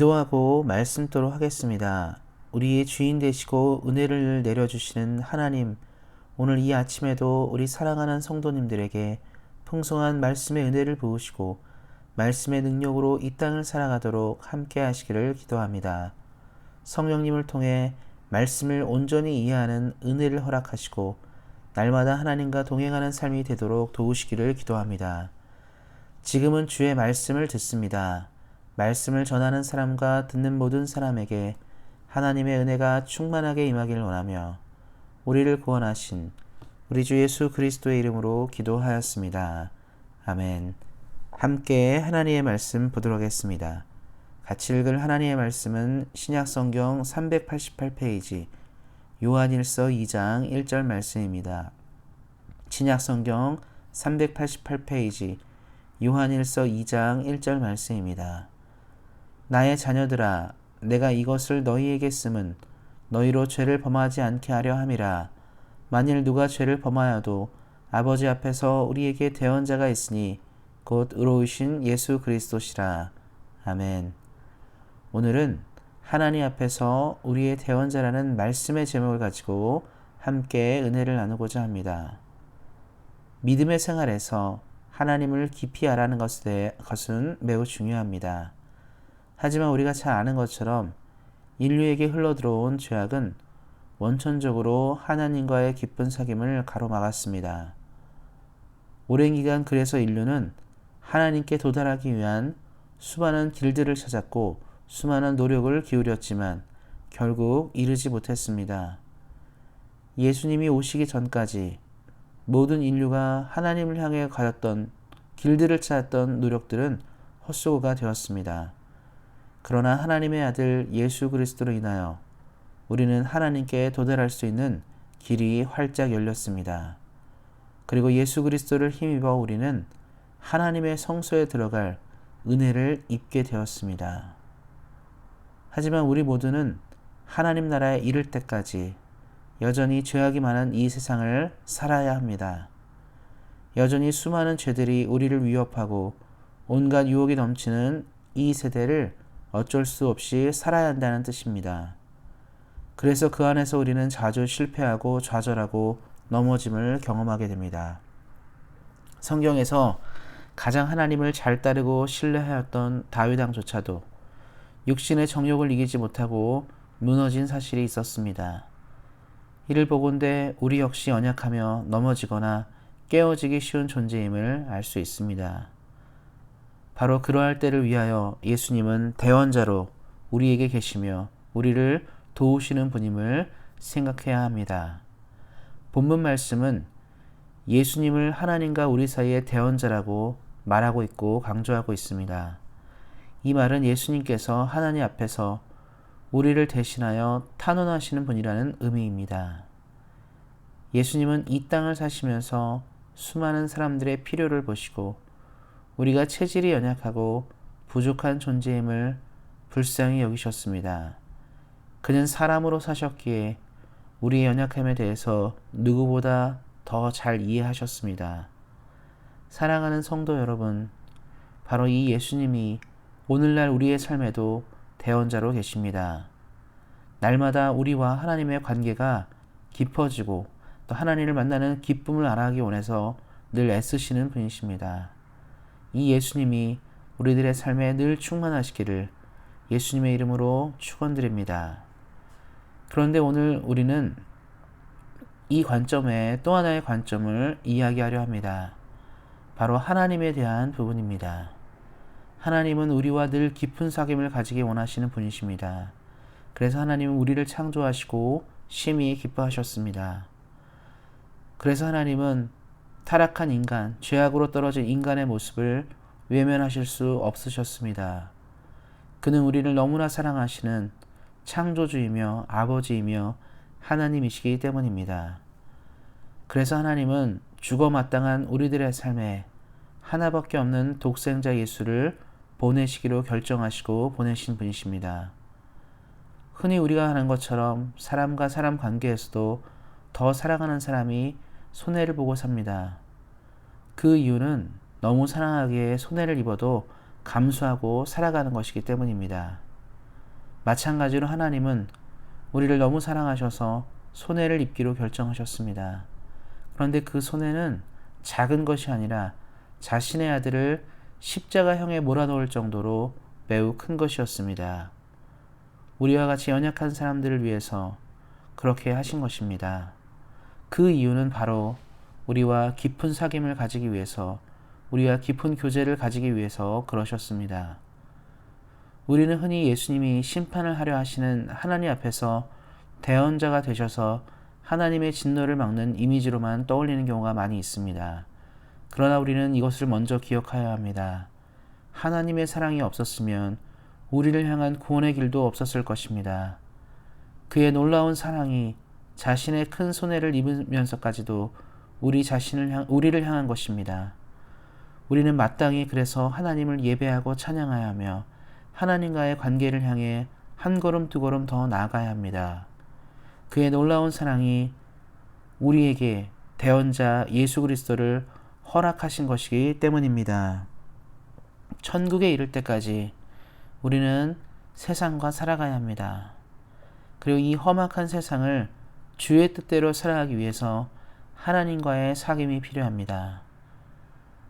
기도하고 말씀토록 하겠습니다. 우리의 주인 되시고 은혜를 내려주시는 하나님, 오늘 이 아침에도 우리 사랑하는 성도님들에게 풍성한 말씀의 은혜를 부으시고 말씀의 능력으로 이 땅을 살아가도록 함께 하시기를 기도합니다. 성령님을 통해 말씀을 온전히 이해하는 은혜를 허락하시고 날마다 하나님과 동행하는 삶이 되도록 도우시기를 기도합니다. 지금은 주의 말씀을 듣습니다. 말씀을 전하는 사람과 듣는 모든 사람에게 하나님의 은혜가 충만하게 임하길 원하며 우리를 구원하신 우리 주 예수 그리스도의 이름으로 기도하였습니다. 아멘. 함께 하나님의 말씀 보도록 하겠습니다. 같이 읽을 하나님의 말씀은 신약성경 388페이지 요한일서 2장 1절 말씀입니다. 신약성경 388페이지 요한일서 2장 1절 말씀입니다. 나의 자녀들아, 내가 이것을 너희에게 쓰면 너희로 죄를 범하지 않게 하려 함이라. 만일 누가 죄를 범하여도 아버지 앞에서 우리에게 대언자가 있으니 곧 의로우신 예수 그리스도시라. 아멘. 오늘은 하나님 앞에서 우리의 대언자라는 말씀의 제목을 가지고 함께 은혜를 나누고자 합니다. 믿음의 생활에서 하나님을 깊이 알아가는 것은 매우 중요합니다. 하지만 우리가 잘 아는 것처럼 인류에게 흘러들어온 죄악은 원천적으로 하나님과의 깊은 사귐을 가로막았습니다. 오랜 기간 그래서 인류는 하나님께 도달하기 위한 수많은 길들을 찾았고 수많은 노력을 기울였지만 결국 이르지 못했습니다. 예수님이 오시기 전까지 모든 인류가 하나님을 향해 가졌던 길들을 찾았던 노력들은 헛수고가 되었습니다. 그러나 하나님의 아들 예수 그리스도로 인하여 우리는 하나님께 도달할 수 있는 길이 활짝 열렸습니다. 그리고 예수 그리스도를 힘입어 우리는 하나님의 성소에 들어갈 은혜를 입게 되었습니다. 하지만 우리 모두는 하나님 나라에 이를 때까지 여전히 죄악이 많은 이 세상을 살아야 합니다. 여전히 수많은 죄들이 우리를 위협하고 온갖 유혹이 넘치는 이 세대를 어쩔 수 없이 살아야 한다는 뜻입니다. 그래서 그 안에서 우리는 자주 실패하고 좌절하고 넘어짐을 경험하게 됩니다. 성경에서 가장 하나님을 잘 따르고 신뢰하였던 다윗 왕조차도 육신의 정욕을 이기지 못하고 무너진 사실이 있었습니다. 이를 보건대 우리 역시 연약하며 넘어지거나 깨어지기 쉬운 존재임을 알 수 있습니다. 바로 그러할 때를 위하여 예수님은 대언자로 우리에게 계시며 우리를 도우시는 분임을 생각해야 합니다. 본문 말씀은 예수님을 하나님과 우리 사이의 대언자라고 말하고 있고 강조하고 있습니다. 이 말은 예수님께서 하나님 앞에서 우리를 대신하여 탄원하시는 분이라는 의미입니다. 예수님은 이 땅을 사시면서 수많은 사람들의 필요를 보시고 우리가 체질이 연약하고 부족한 존재임을 불쌍히 여기셨습니다. 그는 사람으로 사셨기에 우리의 연약함에 대해서 누구보다 더 잘 이해하셨습니다. 사랑하는 성도 여러분, 바로 이 예수님이 오늘날 우리의 삶에도 대언자로 계십니다. 날마다 우리와 하나님의 관계가 깊어지고 또 하나님을 만나는 기쁨을 알아가기 원해서 늘 애쓰시는 분이십니다. 이 예수님이 우리들의 삶에 늘 충만하시기를 예수님의 이름으로 축원드립니다. 그런데 오늘 우리는 이 관점에 또 하나의 관점을 이야기하려 합니다. 바로 하나님에 대한 부분입니다. 하나님은 우리와 늘 깊은 사귐을 가지기 원하시는 분이십니다. 그래서 하나님은 우리를 창조하시고 심히 기뻐하셨습니다. 그래서 하나님은 타락한 인간, 죄악으로 떨어진 인간의 모습을 외면하실 수 없으셨습니다. 그는 우리를 너무나 사랑하시는 창조주이며 아버지이며 하나님이시기 때문입니다. 그래서 하나님은 죽어 마땅한 우리들의 삶에 하나밖에 없는 독생자 예수를 보내시기로 결정하시고 보내신 분이십니다. 흔히 우리가 하는 것처럼 사람과 사람 관계에서도 더 사랑하는 사람이 손해를 보고 삽니다. 그 이유는 너무 사랑하기에 손해를 입어도 감수하고 살아가는 것이기 때문입니다. 마찬가지로 하나님은 우리를 너무 사랑하셔서 손해를 입기로 결정하셨습니다. 그런데 그 손해는 작은 것이 아니라 자신의 아들을 십자가형에 몰아넣을 정도로 매우 큰 것이었습니다. 우리와 같이 연약한 사람들을 위해서 그렇게 하신 것입니다. 그 이유는 바로 우리와 깊은 사귐을 가지기 위해서, 우리와 깊은 교제를 가지기 위해서 그러셨습니다. 우리는 흔히 예수님이 심판을 하려 하시는 하나님 앞에서 대언자가 되셔서 하나님의 진노를 막는 이미지로만 떠올리는 경우가 많이 있습니다. 그러나 우리는 이것을 먼저 기억해야 합니다. 하나님의 사랑이 없었으면 우리를 향한 구원의 길도 없었을 것입니다. 그의 놀라운 사랑이 자신의 큰 손해를 입으면서까지도 우리를 향한 것입니다. 우리는 마땅히 그래서 하나님을 예배하고 찬양해야 하며 하나님과의 관계를 향해 한 걸음 두 걸음 더 나아가야 합니다. 그의 놀라운 사랑이 우리에게 대언자 예수 그리스도를 허락하신 것이기 때문입니다. 천국에 이를 때까지 우리는 세상과 살아가야 합니다. 그리고 이 험악한 세상을 주의 뜻대로 살아가기 위해서 하나님과의 사귐이 필요합니다.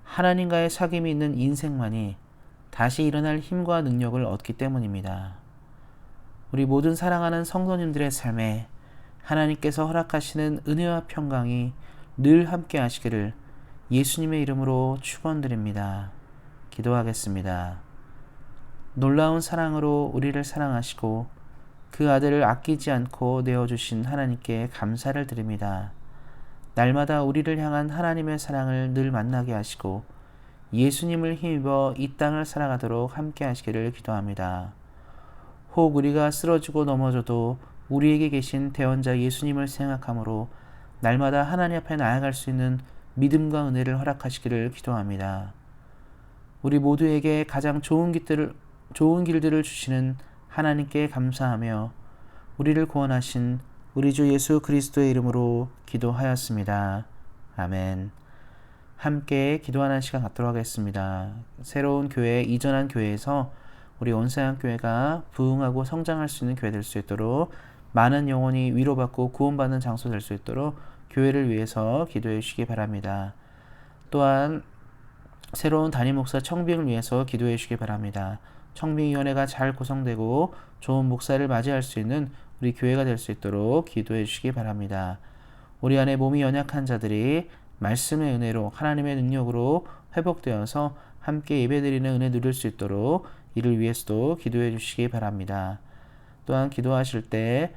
하나님과의 사귐이 있는 인생만이 다시 일어날 힘과 능력을 얻기 때문입니다. 우리 모든 사랑하는 성도님들의 삶에 하나님께서 허락하시는 은혜와 평강이 늘 함께 하시기를 예수님의 이름으로 축원드립니다. 기도하겠습니다. 놀라운 사랑으로 우리를 사랑하시고 그 아들을 아끼지 않고 내어주신 하나님께 감사를 드립니다. 날마다 우리를 향한 하나님의 사랑을 늘 만나게 하시고 예수님을 힘입어 이 땅을 살아가도록 함께 하시기를 기도합니다. 혹 우리가 쓰러지고 넘어져도 우리에게 계신 대언자 예수님을 생각함으로 날마다 하나님 앞에 나아갈 수 있는 믿음과 은혜를 허락하시기를 기도합니다. 우리 모두에게 가장 좋은 길들을 주시는 하나님께 감사하며 우리를 구원하신 우리 주 예수 그리스도의 이름으로 기도하였습니다. 아멘. 함께 기도하는 시간 갖도록 하겠습니다. 새로운 교회에 이전한 교회에서 우리 온사양교회가 부흥하고 성장할 수 있는 교회 될 수 있도록 많은 영혼이 위로받고 구원받는 장소 될 수 있도록 교회를 위해서 기도해 주시기 바랍니다. 또한 새로운 담임 목사 청빙을 위해서 기도해 주시기 바랍니다. 청빙위원회가 잘 구성되고 좋은 목사를 맞이할 수 있는 우리 교회가 될 수 있도록 기도해 주시기 바랍니다. 우리 안에 몸이 연약한 자들이 말씀의 은혜로 하나님의 능력으로 회복되어서 함께 예배드리는 은혜 누릴 수 있도록 이를 위해서도 기도해 주시기 바랍니다. 또한 기도하실 때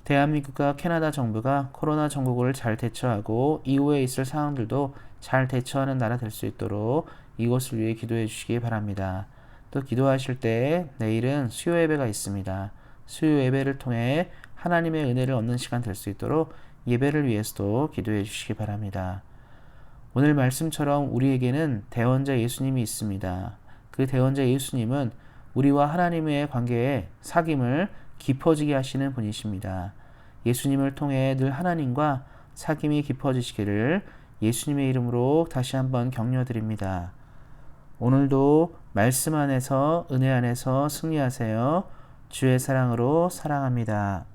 대한민국과 캐나다 정부가 코로나 전국을 잘 대처하고 이후에 있을 상황들도 잘 대처하는 나라 될 수 있도록 이것을 위해 기도해 주시기 바랍니다. 또 기도하실 때 내일은 수요 예배가 있습니다. 수요 예배를 통해 하나님의 은혜를 얻는 시간 될 수 있도록 예배를 위해서도 기도해 주시기 바랍니다. 오늘 말씀처럼 우리에게는 대언자 예수님이 있습니다. 그 대언자 예수님은 우리와 하나님의 관계에 사귐을 깊어지게 하시는 분이십니다. 예수님을 통해 늘 하나님과 사귐이 깊어지시기를 예수님의 이름으로 다시 한번 격려드립니다. 오늘도 말씀 안에서 은혜 안에서 승리하세요. 주의 사랑으로 사랑합니다.